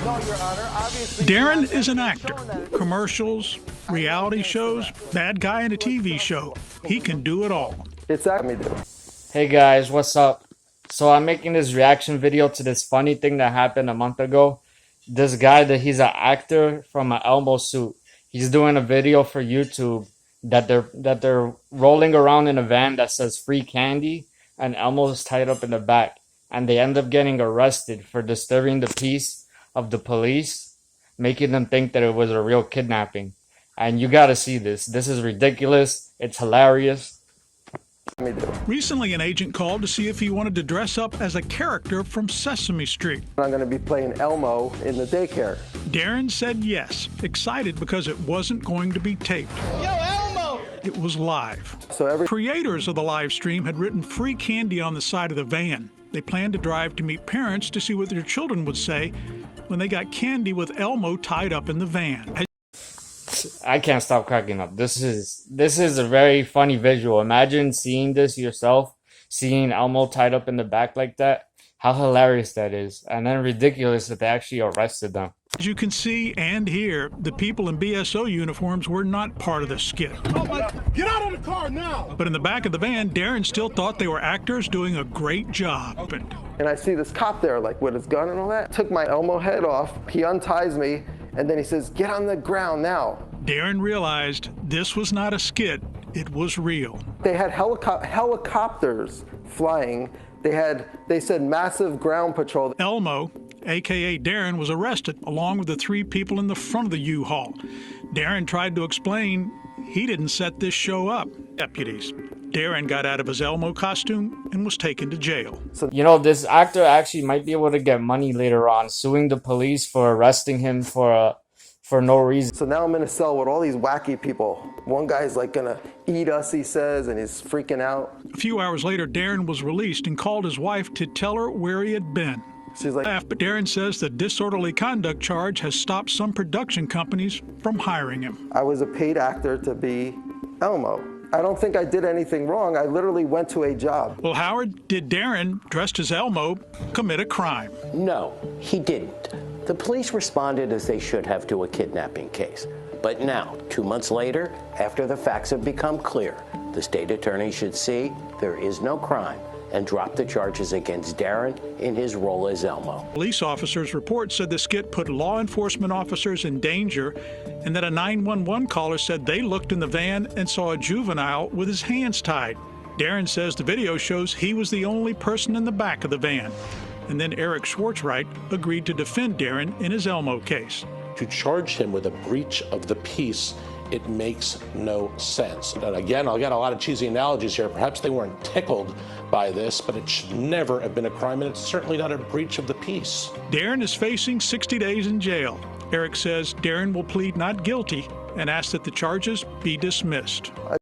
Darren is an actor. Commercials, reality shows, bad guy in a TV show. He can do it all. Hey guys, what's up? So I'm making this reaction video to this funny thing that happened a month ago. This guy he's an actor from an Elmo suit. He's doing a video for YouTube that they're rolling around in a van that says free candy and Elmo's tied up in the back. And they end up getting arrested for disturbing the peace of the police, making them think that it was a real kidnapping. And you gotta see this. This is ridiculous. It's hilarious. Recently, an agent called to see if he wanted to dress up as a character from Sesame Street. I'm going to be playing Elmo in the daycare. Darren said yes, excited because it wasn't going to be taped. Yo, Elmo! It was live. Creators of the live stream had written free candy on the side of the van. They planned to drive to meet parents to see what their children would say when they got candy with Elmo tied up in the van. I can't stop cracking up. This is a very funny visual. Imagine seeing this yourself, seeing Elmo tied up in the back like that. How hilarious that is. And then ridiculous that they actually arrested them. As you can see and hear, the people in BSO uniforms were not part of the skit. Get out of the car now! But in the back of the van, Darren still thought they were actors doing a great job. And I see this cop there, like with his gun and all that. Took my Elmo head off. He unties me, and then he says, "Get on the ground now." Darren realized this was not a skit, it was real. They had helicopters flying. They said massive ground patrol. Elmo, aka Darren, was arrested along with the three people in the front of the U-Haul. Darren tried to explain he didn't set this show up. Deputies. Darren got out of his Elmo costume and was taken to jail. You know, this actor actually might be able to get money later on, suing the police for arresting him for no reason. So now I'm in a cell with all these wacky people. One guy's like gonna eat us, he says, and he's freaking out. A few hours later, Darren was released and called his wife to tell her where he had been. She's like, but Darren says the disorderly conduct charge has stopped some production companies from hiring him. I was a paid actor to be Elmo. I don't think I did anything wrong. I literally went to a job. Well, Howard, did Darren, dressed as Elmo, commit a crime? No, he didn't. The police responded as they should have to a kidnapping case. But now, 2 months later, after the facts have become clear, the state attorney should see there is no crime and drop the charges against Darren in his role as Elmo. Police officers' report said the skit put law enforcement officers in danger, and that a 911 caller said they looked in the van and saw a juvenile with his hands tied. Darren says the video shows he was the only person in the back of the van. And then Eric Schwartzwright agreed to defend Darren in his Elmo case. To charge him with a breach of the peace, it makes no sense. And again, I'll get a lot of cheesy analogies here. Perhaps they weren't tickled by this, but it should never have been a crime, and it's certainly not a breach of the peace. Darren is facing 60 days in jail. Eric says Darren will plead not guilty and asks that the charges be dismissed.